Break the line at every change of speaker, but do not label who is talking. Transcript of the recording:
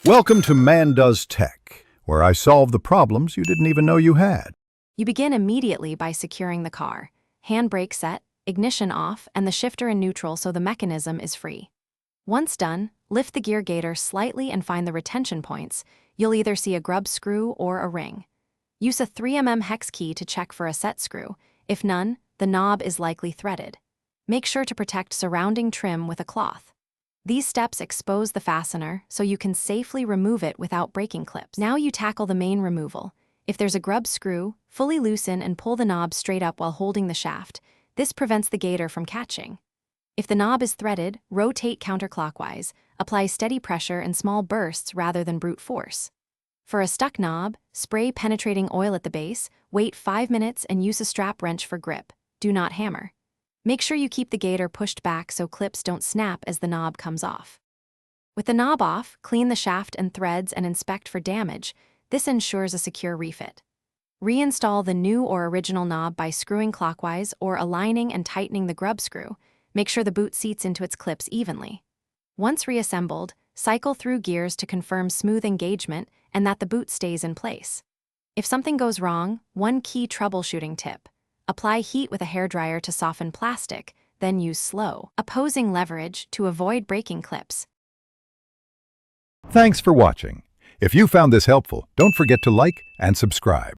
Welcome to Man Does Tech, where I solve the problems you didn't even know you had.
You begin immediately by securing the car. Handbrake set, ignition off, and the shifter in neutral so the mechanism is free. Once done, lift the gear gaiter slightly and find the retention points. You'll either see a grub screw or a ring. Use a 3mm hex key to check for a set screw. If none, the knob is likely threaded. Make sure to protect surrounding trim with a cloth. These steps expose the fastener so you can safely remove it without breaking clips. Now you tackle the main removal. If there's a grub screw, fully loosen and pull the knob straight up while holding the shaft. This prevents the gaiter from catching. If the knob is threaded, rotate counterclockwise. Apply steady pressure in small bursts rather than brute force. For a stuck knob, spray penetrating oil at the base, wait 5 minutes and use a strap wrench for grip. Do not hammer. Make sure you keep the gaiter pushed back so clips don't snap as the knob comes off. With the knob off, clean the shaft and threads and inspect for damage. This ensures a secure refit. Reinstall the new or original knob by screwing clockwise or aligning and tightening the grub screw. Make sure the boot seats into its clips evenly. Once reassembled, cycle through gears to confirm smooth engagement and that the boot stays in place. If something goes wrong, one key troubleshooting tip. Apply heat with a hairdryer to soften plastic, then use slow, opposing leverage to avoid breaking clips.
Thanks for watching. If you found this helpful, don't forget to like and subscribe.